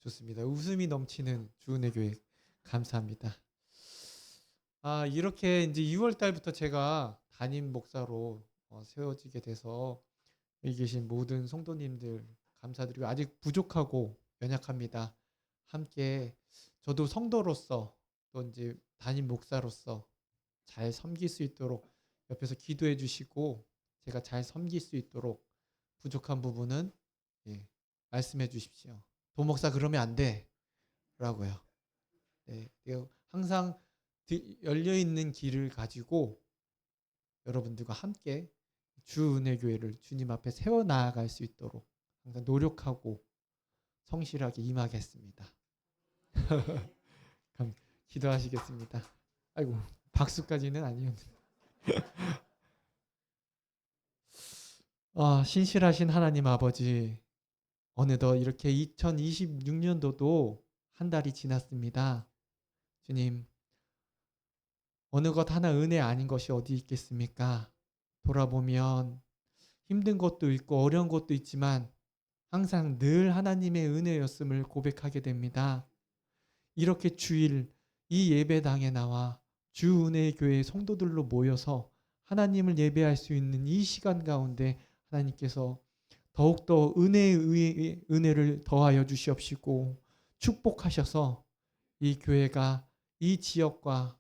좋습니다. 웃음이 넘치는 주은혜 교회 감사합니다. 이렇게 이제 6월 달부터 제가 담임 목사로 세워지게 돼서 여기 계신 모든 성도님들 감사드리고 아직 부족하고 연약합니다. 함께 저도 성도로서 또 이제 담임 목사로서 잘 섬길 수 있도록 옆에서 기도해 주시고 제가 잘 섬길 수 있도록 부족한 부분은 말씀해 주십시오. 도목사 그러면 안 돼. 라고요. 네, 항상 열려 있는 길을 가지고 여러분들과 함께 주은혜교회를 주님 앞에 세워 나아갈 수 있도록 항상 노력하고 성실하게 임하겠습니다. 기도하시겠습니다. 아이고 박수까지는 아니었는데. 신실하신 하나님 아버지, 어느덧 이렇게 2026년도도 한 달이 지났습니다. 주님, 어느 것 하나 은혜 아닌 것이 어디 있겠습니까? 돌아보면 힘든 것도 있고 어려운 것도 있지만 항상 늘 하나님의 은혜였음을 고백하게 됩니다. 이렇게 주일 이 예배당에 나와 주은혜의 교회 성도들로 모여서 하나님을 예배할 수 있는 이 시간 가운데 하나님께서 더욱더 은혜를 더하여 주시옵시고 축복하셔서 이 교회가 이 지역과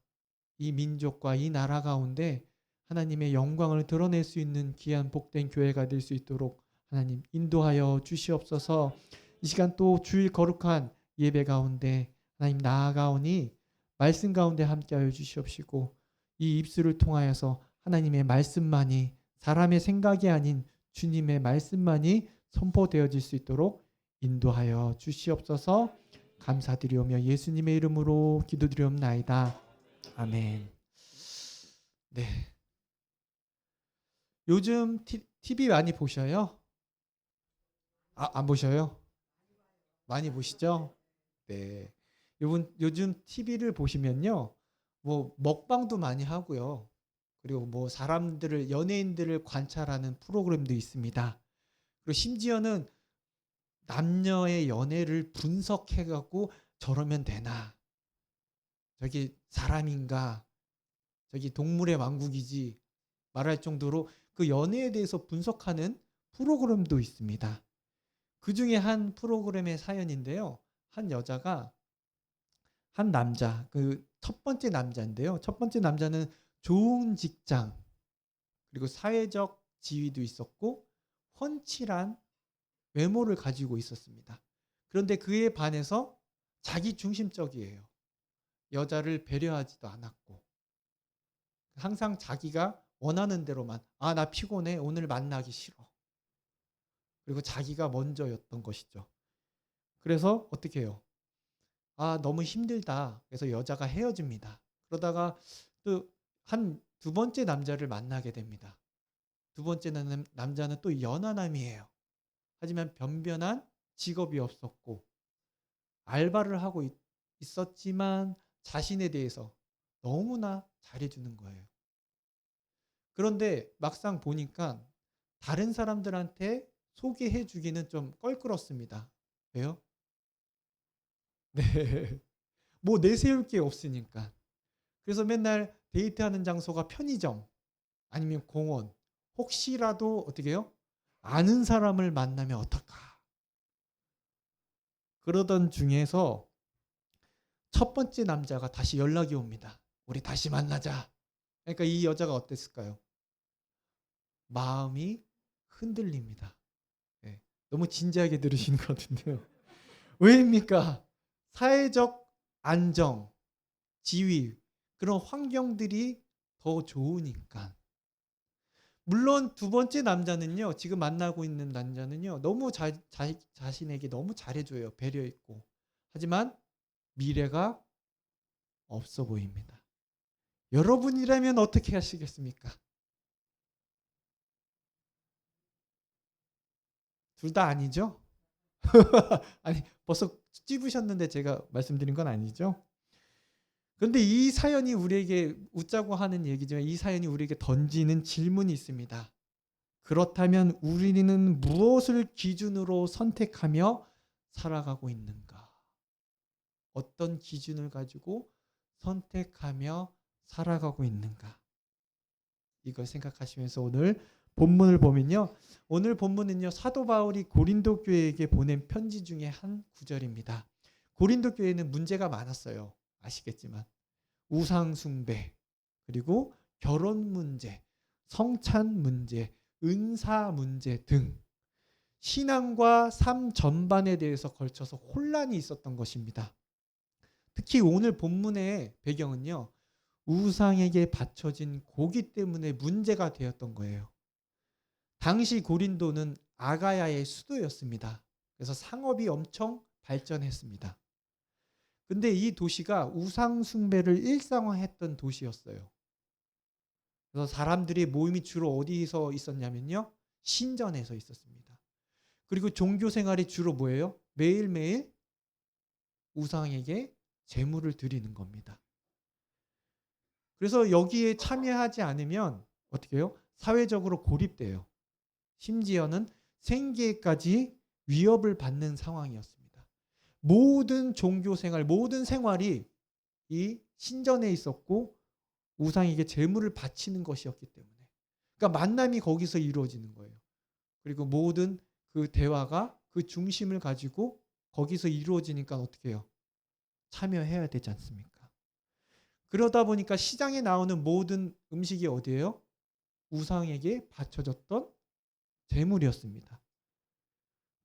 이 민족과 이 나라 가운데 하나님의 영광을 드러낼 수 있는 귀한 복된 교회가 될 수 있도록 하나님 인도하여 주시옵소서. 이 시간 또 주일 거룩한 예배 가운데 하나님 나아가오니 말씀 가운데 함께하여 주시옵시고 이 입술을 통하여서 하나님의 말씀만이 사람의 생각이 아닌 주님의 말씀만이 선포되어질 수 있도록 인도하여 주시옵소서. 감사드리오며 예수님의 이름으로 기도드리옵나이다. 아멘. 네. 요즘 TV 많이 보셔요? 안 보셔요? 많이 보시죠? 네. 요즘 TV를 보시면요. 뭐 먹방도 많이 하고요. 그리고 뭐 연예인들을 관찰하는 프로그램도 있습니다. 그리고 심지어는 남녀의 연애를 분석해 갖고 저러면 되나? 저기 사람인가? 저기 동물의 왕국이지 말할 정도로 그 연애에 대해서 분석하는 프로그램도 있습니다. 그 중에 한 프로그램의 사연인데요. 한 여자가 한 남자, 그 첫 번째 남자인데요. 첫 번째 남자는 좋은 직장, 그리고 사회적 지위도 있었고 훤칠한 외모를 가지고 있었습니다. 그런데 그에 반해서 자기 중심적이에요. 여자를 배려하지도 않았고 항상 자기가 원하는 대로만 나 피곤해 오늘 만나기 싫어. 그리고 자기가 먼저였던 것이죠. 그래서 어떻게 해요? 너무 힘들다. 그래서 여자가 헤어집니다. 그러다가 또 두 번째 남자를 만나게 됩니다. 두 번째 남자는 또 연하남이에요. 하지만 변변한 직업이 없었고 알바를 하고 있었지만 자신에 대해서 너무나 잘해주는 거예요. 그런데 막상 보니까 다른 사람들한테 소개해 주기는 좀 껄끄럽습니다. 왜요? 네. 뭐 내세울 게 없으니까. 그래서 맨날 데이트하는 장소가 편의점 아니면 공원. 혹시라도 어떻게 해요? 아는 사람을 만나면 어떨까? 그러던 중에서 첫 번째 남자가 다시 연락이 옵니다. 우리 다시 만나자. 그러니까 이 여자가 어땠을까요? 마음이 흔들립니다. 네. 너무 진지하게 들으시는 것 같은데요. 왜입니까? 사회적 안정, 지위, 그런 환경들이 더 좋으니까. 물론 두 번째 남자는요, 지금 만나고 있는 남자는요, 너무 자신에게 너무 잘해줘요. 배려있고. 하지만 미래가 없어 보입니다. 여러분이라면 어떻게 하시겠습니까? 둘 다 아니죠? 아니, 벌써 찝으셨는데 제가 말씀드린 건 아니죠? 그런데 이 사연이 우리에게 웃자고 하는 얘기지만 이 사연이 우리에게 던지는 질문이 있습니다. 그렇다면 우리는 무엇을 기준으로 선택하며 살아가고 있는가? 어떤 기준을 가지고 선택하며 살아가고 있는가? 이걸 생각하시면서 오늘 본문을 보면요. 오늘 본문은요. 사도 바울이 고린도 교회에게 보낸 편지 중에 한 구절입니다. 고린도 교회는 문제가 많았어요. 아시겠지만 우상 숭배, 그리고 결혼 문제, 성찬 문제, 은사 문제 등 신앙과 삶 전반에 대해서 걸쳐서 혼란이 있었던 것입니다. 특히 오늘 본문의 배경은요. 우상에게 바쳐진 고기 때문에 문제가 되었던 거예요. 당시 고린도는 아가야의 수도였습니다. 그래서 상업이 엄청 발전했습니다. 근데 이 도시가 우상 숭배를 일상화했던 도시였어요. 그래서 사람들의 모임이 주로 어디서 있었냐면요. 신전에서 있었습니다. 그리고 종교 생활이 주로 뭐예요? 매일매일 우상에게 제물을 드리는 겁니다. 그래서 여기에 참여하지 않으면 어떻게 해요? 사회적으로 고립돼요. 심지어는 생계까지 위협을 받는 상황이었습니다. 모든 종교 생활, 모든 생활이 이 신전에 있었고 우상에게 제물을 바치는 것이었기 때문에. 그러니까 만남이 거기서 이루어지는 거예요. 그리고 모든 그 대화가 그 중심을 가지고 거기서 이루어지니까 어떻게 해요? 참여해야 되지 않습니까? 그러다 보니까 시장에 나오는 모든 음식이 어디예요? 우상에게 바쳐졌던 제물이었습니다.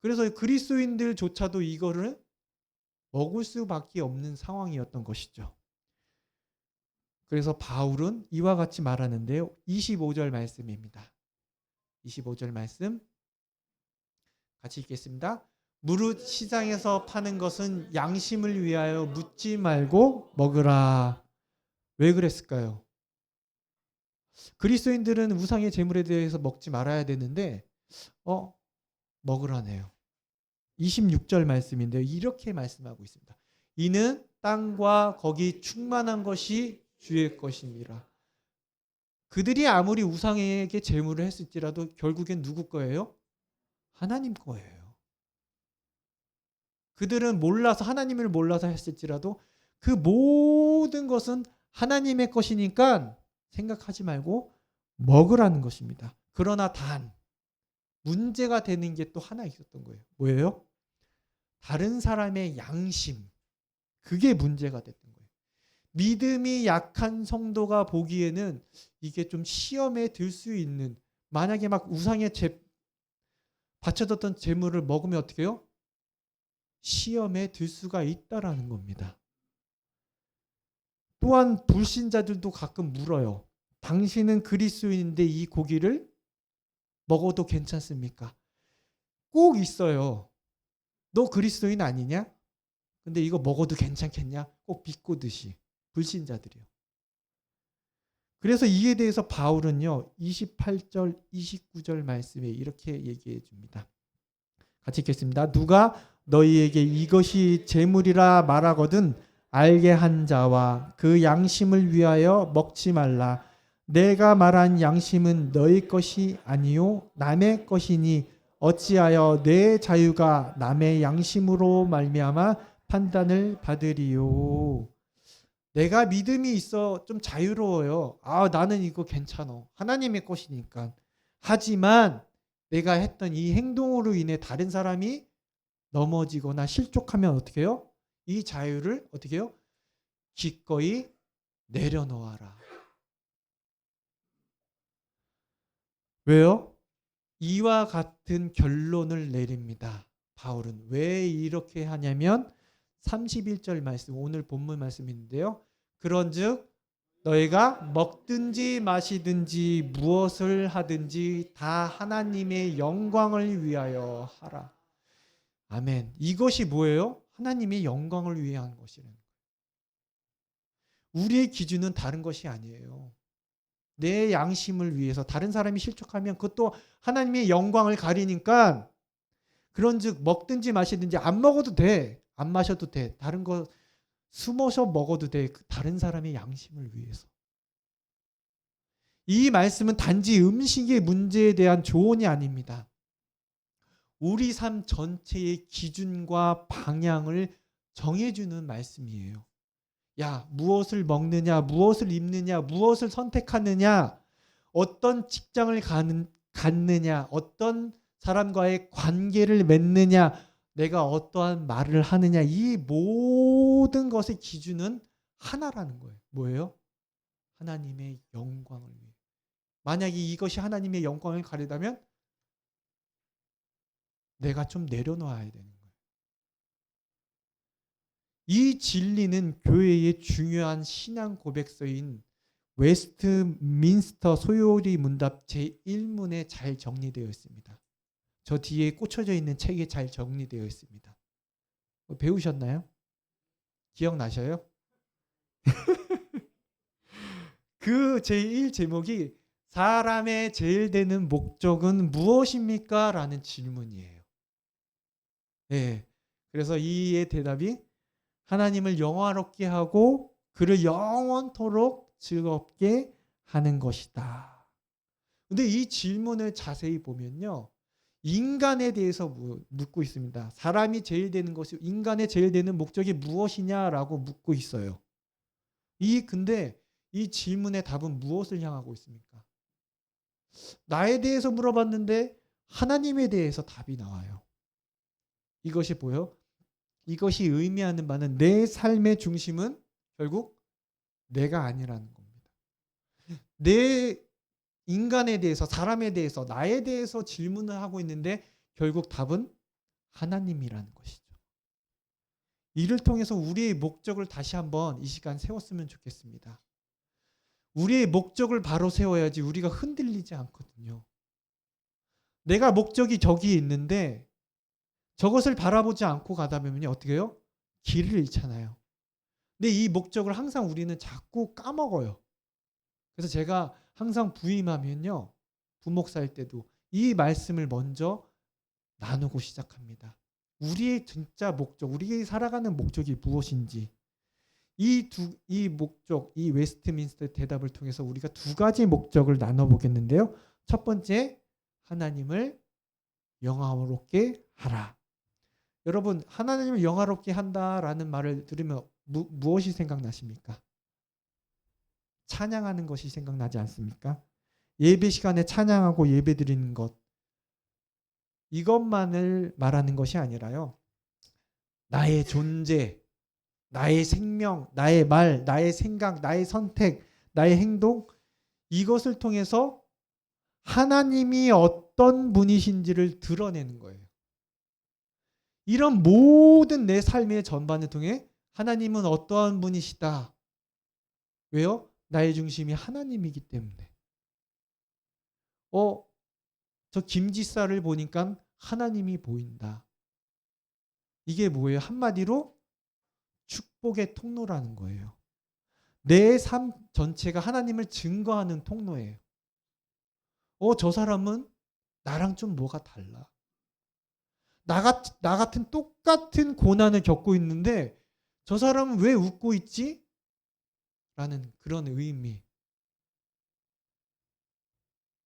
그래서 그리스도인들조차도 이거를 먹을 수밖에 없는 상황이었던 것이죠. 그래서 바울은 이와 같이 말하는데요. 25절 말씀입니다. 25절 말씀 같이 읽겠습니다. 무릇 시장에서 파는 것은 양심을 위하여 묻지 말고 먹으라. 왜 그랬을까요? 그리스도인들은 우상의 제물에 대해서 먹지 말아야 되는데 먹으라네요. 26절 말씀인데요. 이렇게 말씀하고 있습니다. 이는 땅과 거기 충만한 것이 주의 것입니다. 그들이 아무리 우상에게 제물을 했을지라도 결국엔 누구 거예요? 하나님 거예요. 그들은 몰라서 하나님을 몰라서 했을지라도 그 모든 것은 하나님의 것이니까 생각하지 말고 먹으라는 것입니다. 그러나 단 문제가 되는 게 또 하나 있었던 거예요. 뭐예요? 다른 사람의 양심. 그게 문제가 됐던 거예요. 믿음이 약한 성도가 보기에는 이게 좀 시험에 들 수 있는, 만약에 막 우상에 바쳐졌던 재물을 먹으면 어떻게 해요? 시험에 들 수가 있다라는 겁니다. 또한 불신자들도 가끔 물어요. 당신은 그리스도인인데 이 고기를 먹어도 괜찮습니까? 꼭 있어요. 너 그리스도인 아니냐? 근데 이거 먹어도 괜찮겠냐? 꼭 비꼬듯이. 불신자들이요. 그래서 이에 대해서 바울은요. 28절, 29절 말씀에 이렇게 얘기해 줍니다. 같이 읽겠습니다. 누가 너희에게 이것이 재물이라 말하거든 알게 한 자와 그 양심을 위하여 먹지 말라. 내가 말한 양심은 너희 것이 아니요 남의 것이니 어찌하여 내 자유가 남의 양심으로 말미암아 판단을 받으리요. 내가 믿음이 있어 좀 자유로워요. 나는 이거 괜찮아. 하나님의 것이니까. 하지만 내가 했던 이 행동으로 인해 다른 사람이 넘어지거나 실족하면 어떻게 해요? 이 자유를 어떻게 해요? 기꺼이 내려놓아라. 왜요? 이와 같은 결론을 내립니다. 바울은 왜 이렇게 하냐면 31절 말씀, 오늘 본문 말씀인데요. 그런즉 너희가 먹든지 마시든지 무엇을 하든지 다 하나님의 영광을 위하여 하라. 아멘. 이것이 뭐예요? 하나님의 영광을 위한 것이라는 거예요. 우리의 기준은 다른 것이 아니에요. 내 양심을 위해서 다른 사람이 실족하면 그것도 하나님의 영광을 가리니까 그런즉 먹든지 마시든지 안 먹어도 돼. 안 마셔도 돼. 다른 거 숨어서 먹어도 돼. 다른 사람의 양심을 위해서. 이 말씀은 단지 음식의 문제에 대한 조언이 아닙니다. 우리 삶 전체의 기준과 방향을 정해주는 말씀이에요. 야, 무엇을 먹느냐, 무엇을 입느냐, 무엇을 선택하느냐, 어떤 직장을 갖느냐, 어떤 사람과의 관계를 맺느냐, 내가 어떠한 말을 하느냐, 이 모든 것의 기준은 하나라는 거예요. 뭐예요? 하나님의 영광을 위해. 만약에 이것이 하나님의 영광을 가리다면 내가 좀 내려놓아야 되는 거예요. 이 진리는 교회의 중요한 신앙 고백서인 웨스트민스터 소요리 문답 제1문에 잘 정리되어 있습니다. 저 뒤에 꽂혀져 있는 책에 잘 정리되어 있습니다. 배우셨나요? 기억나셔요? 그 제1 제목이 사람의 제일 되는 목적은 무엇입니까? 라는 질문이에요. 네. 그래서 이의 대답이 하나님을 영화롭게 하고 그를 영원토록 즐겁게 하는 것이다. 근데 이 질문을 자세히 보면요. 인간에 대해서 묻고 있습니다. 사람이 제일 되는 것이 인간의 제일 되는 목적이 무엇이냐라고 묻고 있어요. 근데 이 질문의 답은 무엇을 향하고 있습니까? 나에 대해서 물어봤는데 하나님에 대해서 답이 나와요. 이것이 뭐예요? 이것이 의미하는 바는 내 삶의 중심은 결국 내가 아니라는 겁니다. 내 인간에 대해서, 사람에 대해서, 나에 대해서 질문을 하고 있는데 결국 답은 하나님이라는 것이죠. 이를 통해서 우리의 목적을 다시 한번 이 시간 세웠으면 좋겠습니다. 우리의 목적을 바로 세워야지 우리가 흔들리지 않거든요. 내가 목적이 저기에 있는데 저것을 바라보지 않고 가다 보면 어떻게 해요? 길을 잃잖아요. 근데 이 목적을 항상 우리는 자꾸 까먹어요. 그래서 제가 항상 부임하면요. 부목사일 때도 이 말씀을 먼저 나누고 시작합니다. 우리의 진짜 목적, 우리의 살아가는 목적이 무엇인지 이 목적, 이 웨스트민스터 대답을 통해서 우리가 두 가지 목적을 나눠보겠는데요. 첫 번째, 하나님을 영화롭게 하라. 여러분, 하나님을 영화롭게 한다라는 말을 들으면 무엇이 생각나십니까? 찬양하는 것이 생각나지 않습니까? 예배 시간에 찬양하고 예배 드리는 것. 이것만을 말하는 것이 아니라요. 나의 존재, 나의 생명, 나의 말, 나의 생각, 나의 선택, 나의 행동, 이것을 통해서 하나님이 어떤 분이신지를 드러내는 거예요. 이런 모든 내 삶의 전반을 통해 하나님은 어떠한 분이시다. 왜요? 나의 중심이 하나님이기 때문에. 저 김지사를 보니까 하나님이 보인다. 이게 뭐예요? 한마디로 축복의 통로라는 거예요. 내 삶 전체가 하나님을 증거하는 통로예요. 저 사람은 나랑 좀 뭐가 달라. 나 같은 똑같은 고난을 겪고 있는데 저 사람은 왜 웃고 있지? 라는 그런 의미.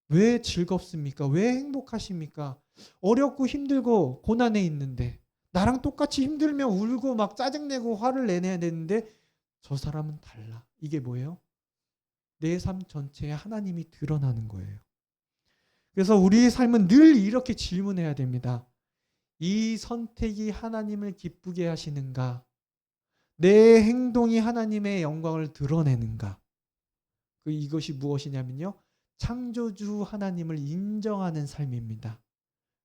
왜 즐겁습니까? 왜 행복하십니까? 어렵고 힘들고 고난에 있는데 나랑 똑같이 힘들면 울고 막 짜증내고 화를 내내야 되는데 저 사람은 달라. 이게 뭐예요? 내 삶 전체에 하나님이 드러나는 거예요. 그래서 우리의 삶은 늘 이렇게 질문해야 됩니다. 이 선택이 하나님을 기쁘게 하시는가? 내 행동이 하나님의 영광을 드러내는가? 이것이 무엇이냐면요. 창조주 하나님을 인정하는 삶입니다.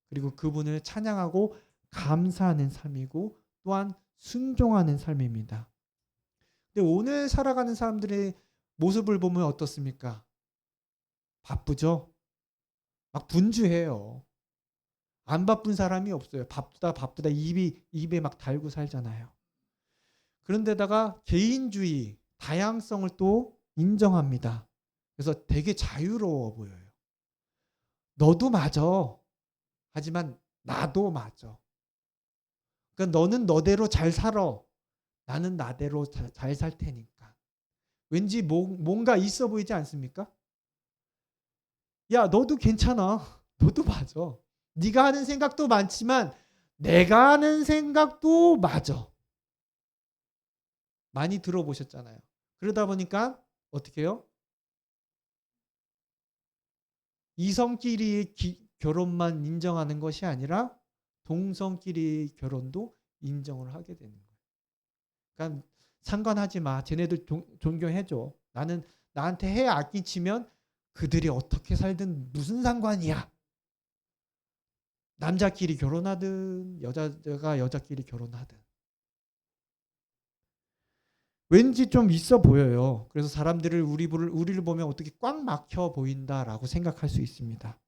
그리고 그분을 찬양하고 감사하는 삶이고 또한 순종하는 삶입니다. 근데 오늘 살아가는 사람들의 모습을 보면 어떻습니까? 바쁘죠? 막 분주해요. 안 바쁜 사람이 없어요. 바쁘다 입에 막 달고 살잖아요. 그런데다가 개인주의, 다양성을 또 인정합니다. 그래서 되게 자유로워 보여요. 너도 맞아. 하지만 나도 맞아. 그러니까 너는 너대로 잘 살아. 나는 나대로 잘 살 테니까. 왠지 뭔가 있어 보이지 않습니까? 야, 너도 괜찮아. 너도 맞아. 네가 하는 생각도 많지만 내가 하는 생각도 맞아. 많이 들어보셨잖아요. 그러다 보니까 어떻게 해요? 이성끼리의 결혼만 인정하는 것이 아니라 동성끼리의 결혼도 인정을 하게 되는 거예요. 그러니까 상관하지 마. 쟤네들 존경해줘. 나는 나한테 해 안 끼치면 그들이 어떻게 살든 무슨 상관이야. 남자끼리 결혼하든 여자가 여자끼리 결혼하든. 왠지 좀 있어 보여요. 그래서 사람들을 우리를 보면 어떻게 꽉 막혀 보인다라고 생각할 수 있습니다.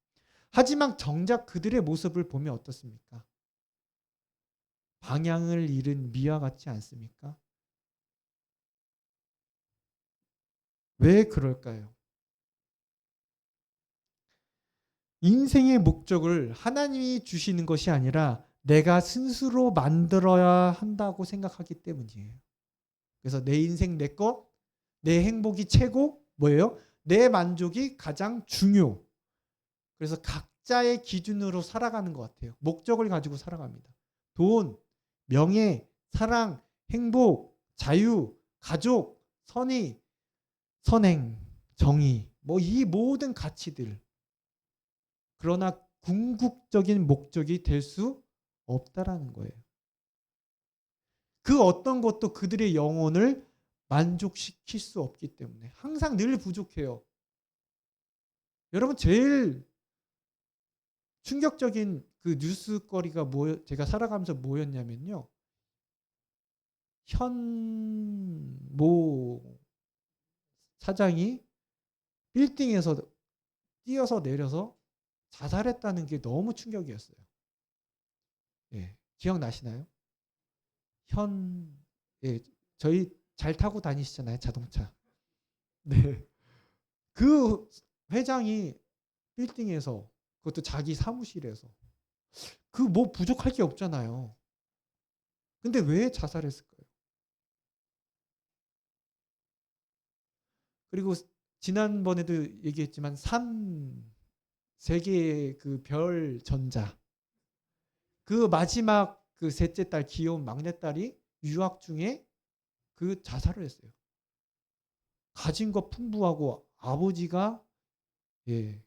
하지만 정작 그들의 모습을 보면 어떻습니까? 방향을 잃은 미와 같지 않습니까? 왜 그럴까요? 인생의 목적을 하나님이 주시는 것이 아니라 내가 스스로 만들어야 한다고 생각하기 때문이에요. 그래서 내 인생 내 것, 내 행복이 최고, 뭐예요? 내 만족이 가장 중요. 그래서 각자의 기준으로 살아가는 것 같아요. 목적을 가지고 살아갑니다. 돈, 명예, 사랑, 행복, 자유, 가족, 선의, 선행, 정의, 뭐 이 모든 가치들. 그러나 궁극적인 목적이 될 수 없다라는 거예요. 그 어떤 것도 그들의 영혼을 만족시킬 수 없기 때문에 항상 늘 부족해요. 여러분 제일 충격적인 그 뉴스거리가 제가 살아가면서 뭐였냐면요. 현 모 사장이 빌딩에서 뛰어서 내려서 자살했다는 게 너무 충격이었어요. 예, 기억나시나요? 예, 저희 잘 타고 다니시잖아요, 자동차. 네. 그 회장이 빌딩에서 그것도 자기 사무실에서 그 뭐 부족할 게 없잖아요. 근데 왜 자살했을까요? 그리고 지난번에도 얘기했지만 세 개의 그 별 전자 그 마지막 그 셋째 딸 귀여운 막내딸이 유학 중에 그 자살을 했어요. 가진 거 풍부하고 아버지가 예.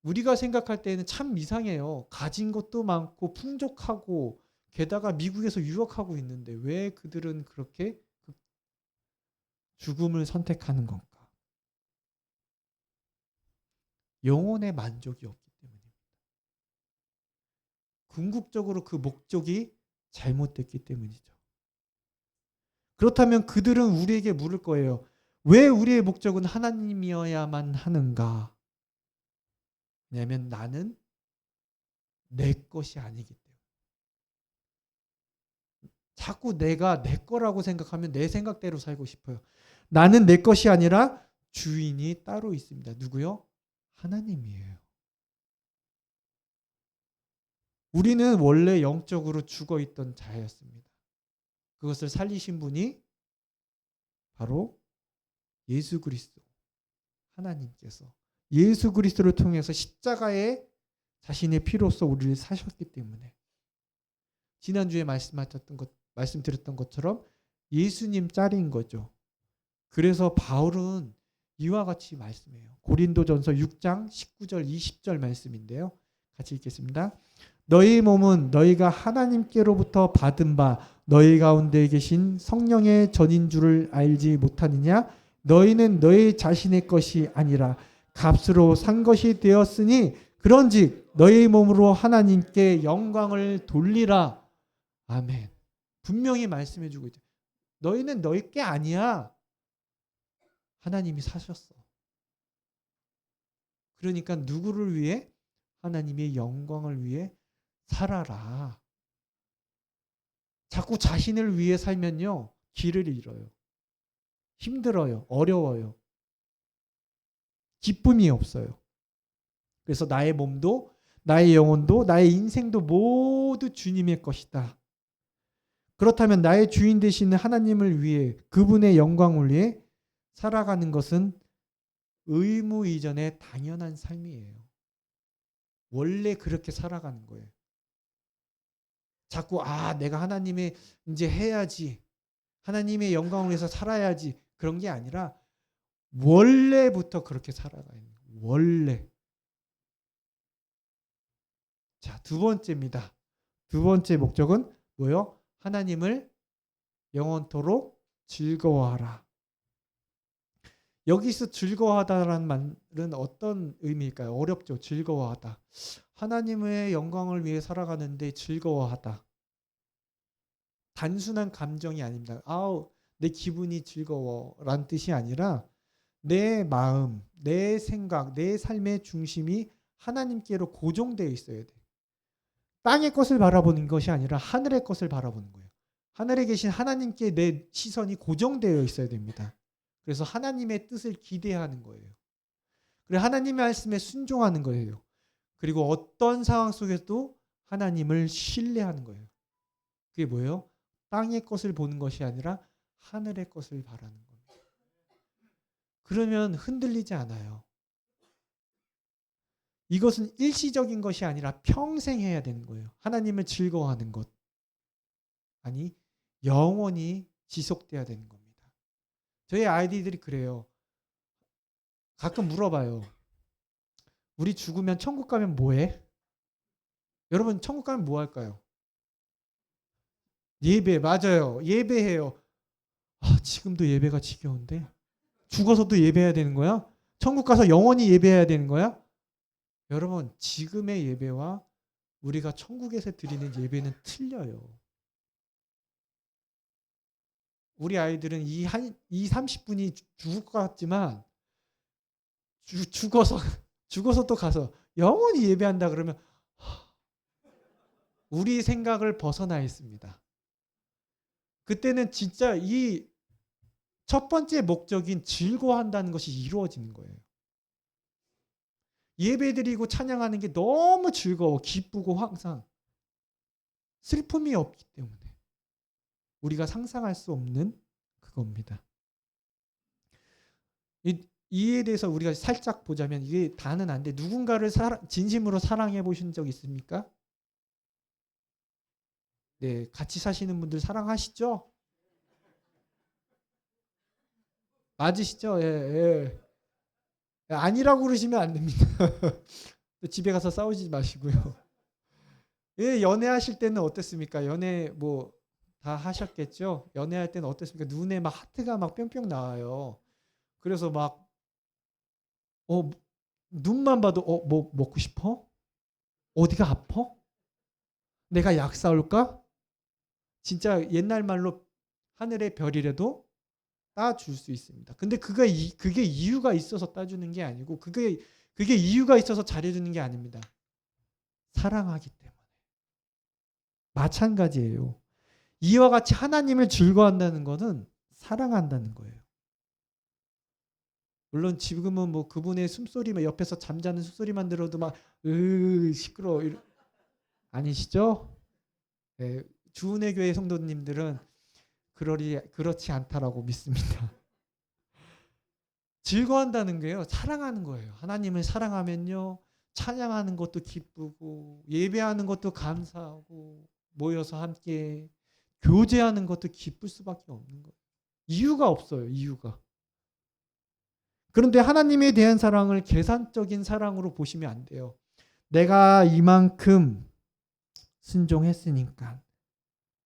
우리가 생각할 때는 참 이상해요. 가진 것도 많고 풍족하고 게다가 미국에서 유학하고 있는데 왜 그들은 그렇게 죽음을 선택하는 건가? 영혼의 만족이 없기 때문입니다. 궁극적으로 그 목적이 잘못됐기 때문이죠. 그렇다면 그들은 우리에게 물을 거예요. 왜 우리의 목적은 하나님이어야만 하는가? 왜냐하면 나는 내 것이 아니기 때문에. 자꾸 내가 내 거라고 생각하면 내 생각대로 살고 싶어요. 나는 내 것이 아니라 주인이 따로 있습니다. 누구요? 하나님이에요. 우리는 원래 영적으로 죽어 있던 자였습니다. 그것을 살리신 분이 바로 예수 그리스도 하나님께서 예수 그리스도를 통해서 십자가에 자신의 피로써 우리를 사셨기 때문에 지난주에 말씀드렸던 것처럼 예수님 짤인 거죠. 그래서 바울은 이와 같이 말씀해요. 고린도전서 6장 19절 20절 말씀인데요. 같이 읽겠습니다. 너희 몸은 너희가 하나님께로부터 받은 바 너희 가운데 계신 성령의 전인 줄을 알지 못하느냐? 너희는 너희 자신의 것이 아니라 값으로 산 것이 되었으니 그런즉 너희 몸으로 하나님께 영광을 돌리라. 아멘. 분명히 말씀해 주고 있죠. 너희는 너희 게 아니야. 하나님이 사셨어. 그러니까 누구를 위해? 하나님의 영광을 위해 살아라. 자꾸 자신을 위해 살면요. 길을 잃어요. 힘들어요. 어려워요. 기쁨이 없어요. 그래서 나의 몸도 나의 영혼도 나의 인생도 모두 주님의 것이다. 그렇다면 나의 주인 되시는 하나님을 위해 그분의 영광을 위해 살아가는 것은 의무 이전의 당연한 삶이에요. 원래 그렇게 살아가는 거예요. 자꾸 내가 하나님의 이제 해야지. 하나님의 영광을 위해서 살아야지. 그런 게 아니라 원래부터 그렇게 살아가야 돼요. 원래. 자, 두 번째입니다. 두 번째 목적은 뭐요? 하나님을 영원토록 즐거워하라. 여기서 즐거워하다라는 말은 어떤 의미일까요? 어렵죠. 즐거워하다. 하나님의 영광을 위해 살아가는데 즐거워하다. 단순한 감정이 아닙니다. 내 기분이 즐거워라는 뜻이 아니라 내 마음, 내 생각, 내 삶의 중심이 하나님께로 고정되어 있어야 돼. 땅의 것을 바라보는 것이 아니라 하늘의 것을 바라보는 거예요. 하늘에 계신 하나님께 내 시선이 고정되어 있어야 됩니다. 그래서 하나님의 뜻을 기대하는 거예요. 그리고 하나님의 말씀에 순종하는 거예요. 그리고 어떤 상황 속에서도 하나님을 신뢰하는 거예요. 그게 뭐예요? 땅의 것을 보는 것이 아니라 하늘의 것을 바라는 겁니다. 그러면 흔들리지 않아요. 이것은 일시적인 것이 아니라 평생 해야 되는 거예요. 하나님을 즐거워하는 것. 아니, 영원히 지속돼야 되는 겁니다. 저희 아이들이 그래요. 가끔 물어봐요. 우리 죽으면 천국 가면 뭐해? 여러분, 천국 가면 뭐 할까요? 예배, 맞아요. 예배해요. 지금도 예배가 지겨운데? 죽어서도 예배해야 되는 거야? 천국 가서 영원히 예배해야 되는 거야? 여러분, 지금의 예배와 우리가 천국에서 드리는 예배는 틀려요. 우리 아이들은 이 30분이 죽을 것 같지만 죽어서 또 가서 영원히 예배한다 그러면 우리 생각을 벗어나 있습니다. 그때는 진짜 이 첫 번째 목적인 즐거워한다는 것이 이루어지는 거예요. 예배드리고 찬양하는 게 너무 즐거워, 기쁘고 항상 슬픔이 없기 때문에 우리가 상상할 수 없는 그겁니다. 이에 대해서 우리가 살짝 보자면 이게 다는 안 돼. 누군가를 진심으로 사랑해 보신 적 있습니까? 네, 같이 사시는 분들 사랑하시죠? 맞으시죠? 예. 아니라고 그러시면 안 됩니다. 집에 가서 싸우지 마시고요. 예, 연애하실 때는 어땠습니까? 연애 다 하셨겠죠? 연애할 때는 어땠습니까? 눈에 막 하트가 막 뿅뿅 나와요. 그래서 막 눈만 봐도 뭐 먹고 싶어? 어디가 아파? 내가 약 사올까? 진짜 옛날 말로 하늘의 별이라도 따줄 수 있습니다. 근데 그게 이유가 있어서 따주는 게 아니고 그게 이유가 있어서 잘해주는 게 아닙니다. 사랑하기 때문에. 마찬가지예요. 이와 같이 하나님을 즐거워한다는 것은 사랑한다는 거예요. 물론 지금은 그분의 숨소리만 옆에서 잠자는 숨소리만 들어도 막 시끄러워 아니시죠? 네, 주은혜 교회 성도님들은 그렇지 않다라고 믿습니다. 즐거워한다는 게요, 사랑하는 거예요. 하나님을 사랑하면요, 찬양하는 것도 기쁘고 예배하는 것도 감사하고 모여서 함께 교제하는 것도 기쁠 수밖에 없는 거예요. 이유가 없어요. 이유가. 그런데 하나님에 대한 사랑을 계산적인 사랑으로 보시면 안 돼요. 내가 이만큼 순종했으니까,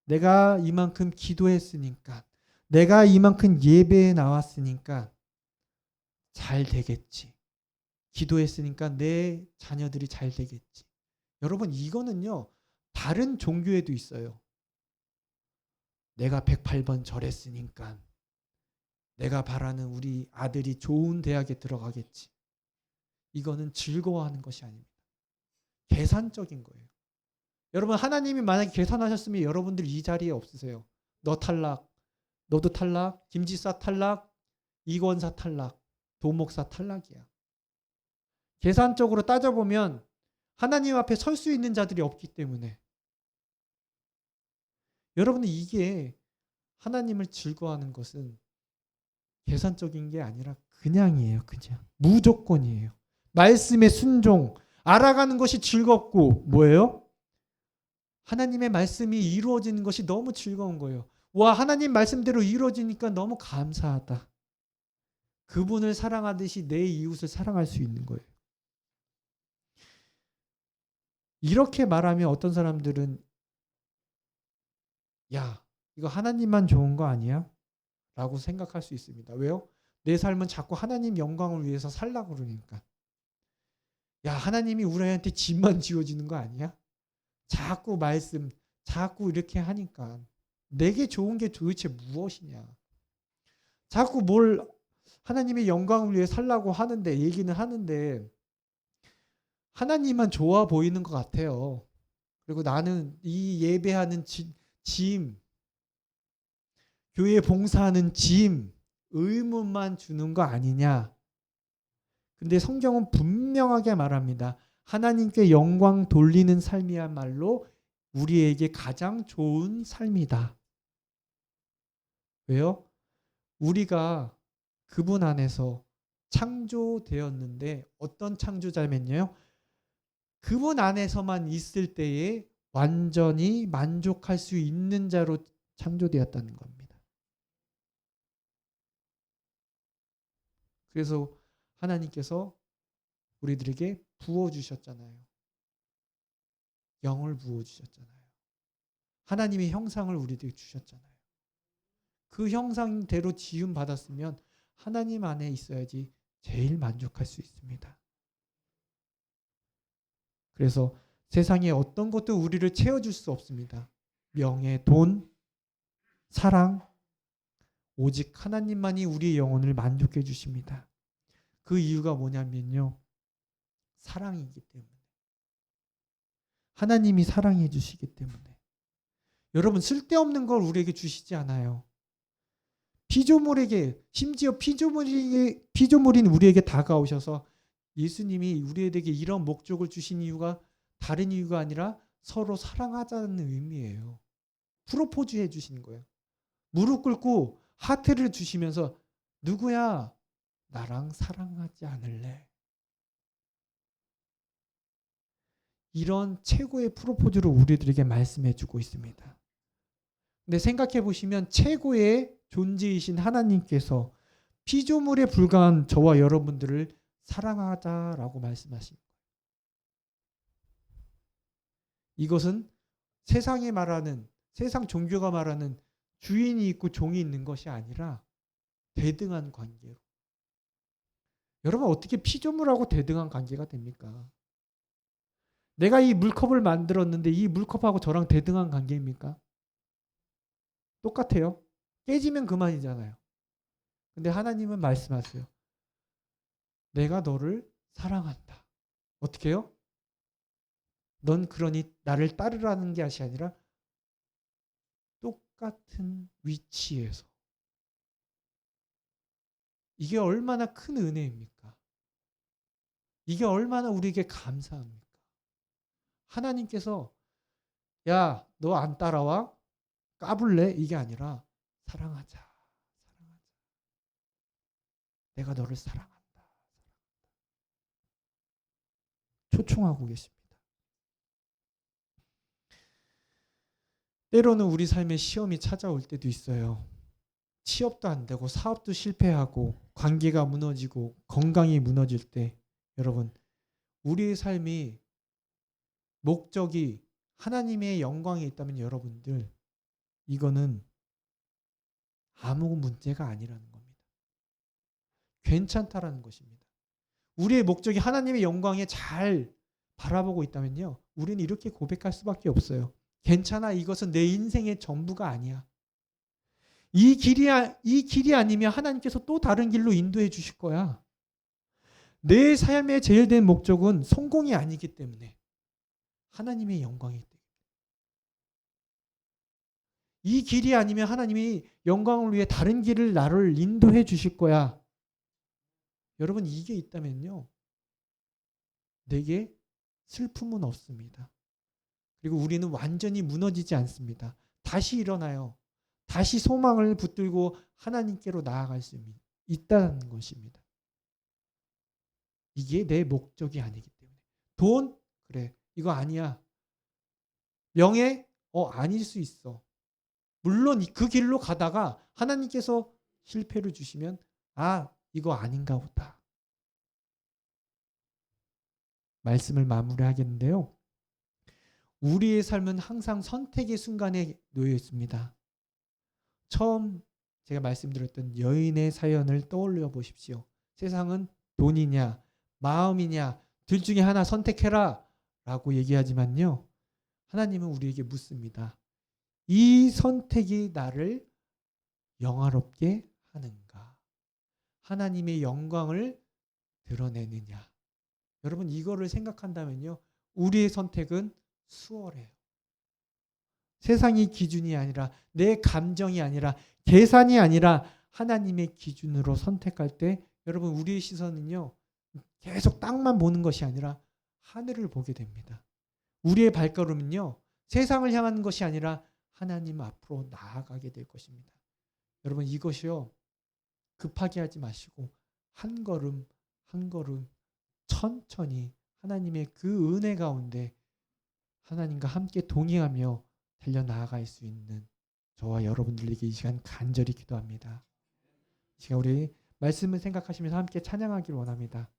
내가 이만큼 기도했으니까, 내가 이만큼 예배에 나왔으니까 잘 되겠지. 기도했으니까 내 자녀들이 잘 되겠지. 여러분, 이거는요, 다른 종교에도 있어요. 내가 108번 절했으니까 내가 바라는 우리 아들이 좋은 대학에 들어가겠지. 이거는 즐거워하는 것이 아닙니다. 계산적인 거예요. 여러분, 하나님이 만약에 계산하셨으면 여러분들 이 자리에 없으세요. 너 탈락, 너도 탈락, 김지사 탈락, 이권사 탈락, 도목사 탈락이야. 계산적으로 따져보면 하나님 앞에 설 수 있는 자들이 없기 때문에 여러분은 이게 하나님을 즐거워하는 것은 계산적인 게 아니라 그냥이에요. 그냥. 무조건이에요. 말씀의 순종, 알아가는 것이 즐겁고 뭐예요? 하나님의 말씀이 이루어지는 것이 너무 즐거운 거예요. 와, 하나님 말씀대로 이루어지니까 너무 감사하다. 그분을 사랑하듯이 내 이웃을 사랑할 수 있는 거예요. 이렇게 말하면 어떤 사람들은 야, 이거 하나님만 좋은 거 아니야? 라고 생각할 수 있습니다. 왜요? 내 삶은 자꾸 하나님 영광을 위해서 살라고 그러니까. 야, 하나님이 우리한테 집만 지어주는 거 아니야? 자꾸 말씀, 자꾸 이렇게 하니까 내게 좋은 게 도대체 무엇이냐? 자꾸 뭘 하나님의 영광을 위해 살라고 하는데 얘기는 하는데 하나님만 좋아 보이는 것 같아요. 그리고 나는 이 예배하는 짐, 교회 봉사하는 짐, 의무만 주는 거 아니냐? 근데 성경은 분명하게 말합니다. 하나님께 영광 돌리는 삶이야말로 우리에게 가장 좋은 삶이다. 왜요? 우리가 그분 안에서 창조되었는데 어떤 창조자면요? 그분 안에서만 있을 때에 완전히 만족할 수 있는 자로 창조되었다는 겁니다. 그래서 하나님께서 우리들에게 부어주셨잖아요. 영을 부어주셨잖아요. 하나님의 형상을 우리들에게 주셨잖아요. 그 형상대로 지음 받았으면 하나님 안에 있어야지 제일 만족할 수 있습니다. 그래서 세상에 어떤 것도 우리를 채워줄 수 없습니다. 명예, 돈, 사랑, 오직 하나님만이 우리의 영혼을 만족해 주십니다. 그 이유가 뭐냐면요. 사랑이기 때문에. 하나님이 사랑해 주시기 때문에. 여러분 쓸데없는 걸 우리에게 주시지 않아요. 피조물에게 심지어 피조물인 우리에게 다가오셔서 예수님이 우리에게 이런 목적을 주신 이유가 다른 이유가 아니라 서로 사랑하자는 의미예요. 프로포즈 해 주시는 거예요. 무릎 꿇고 하트를 주시면서 누구야? 나랑 사랑하지 않을래? 이런 최고의 프로포즈를 우리들에게 말씀해 주고 있습니다. 근데 생각해 보시면 최고의 존재이신 하나님께서 피조물에 불과한 저와 여러분들을 사랑하자라고 말씀하신 거예요. 이것은 세상이 말하는 세상 종교가 말하는 주인이 있고 종이 있는 것이 아니라 대등한 관계로. 여러분 어떻게 피조물하고 대등한 관계가 됩니까? 내가 이 물컵을 만들었는데 이 물컵하고 저랑 대등한 관계입니까? 똑같아요. 깨지면 그만이잖아요. 근데 하나님은 말씀하세요. 내가 너를 사랑한다. 어떻게 해요? 넌 그러니 나를 따르라는 게 아니라 똑같은 위치에서. 이게 얼마나 큰 은혜입니까? 이게 얼마나 우리에게 감사합니까? 하나님께서 야, 너 안 따라와? 까불래? 이게 아니라 사랑하자. 사랑하자. 내가 너를 사랑한다. 초청하고 계십니다. 때로는 우리 삶에 시험이 찾아올 때도 있어요. 취업도 안 되고 사업도 실패하고 관계가 무너지고 건강이 무너질 때 여러분 우리의 삶이 목적이 하나님의 영광에 있다면 여러분들 이거는 아무 문제가 아니라는 겁니다. 괜찮다라는 것입니다. 우리의 목적이 하나님의 영광에 잘 바라보고 있다면요. 우리는 이렇게 고백할 수밖에 없어요. 괜찮아. 이것은 내 인생의 전부가 아니야. 이 길이 아니면 하나님께서 또 다른 길로 인도해 주실 거야. 내 삶의 제일 된 목적은 성공이 아니기 때문에 하나님의 영광이기 때문에. 이 길이 아니면 하나님이 영광을 위해 다른 길을 나를 인도해 주실 거야. 여러분 이게 있다면요. 내게 슬픔은 없습니다. 그리고 우리는 완전히 무너지지 않습니다. 다시 일어나요. 다시 소망을 붙들고 하나님께로 나아갈 수 있다는 것입니다. 이게 내 목적이 아니기 때문에. 돈? 그래. 이거 아니야. 명예? 아닐 수 있어. 물론 그 길로 가다가 하나님께서 실패를 주시면 이거 아닌가 보다. 말씀을 마무리하겠는데요. 우리의 삶은 항상 선택의 순간에 놓여 있습니다. 처음 제가 말씀드렸던 여인의 사연을 떠올려 보십시오. 세상은 돈이냐 마음이냐 둘 중에 하나 선택해라 라고 얘기하지만요. 하나님은 우리에게 묻습니다. 이 선택이 나를 영화롭게 하는가? 하나님의 영광을 드러내느냐? 여러분 이거를 생각한다면요. 우리의 선택은 수월해요. 세상의 기준이 아니라 내 감정이 아니라 계산이 아니라 하나님의 기준으로 선택할 때 여러분 우리의 시선은요. 계속 땅만 보는 것이 아니라 하늘을 보게 됩니다. 우리의 발걸음은요. 세상을 향하는 것이 아니라 하나님 앞으로 나아가게 될 것입니다. 여러분 이것이요. 급하게 하지 마시고 한 걸음 한 걸음 천천히 하나님의 그 은혜 가운데 하나님과 함께 동행하며 달려나아갈 수 있는 저와 여러분들에게 이 시간 간절히 기도합니다. 이 시간 우리 말씀을 생각하시면서 함께 찬양하길 원합니다.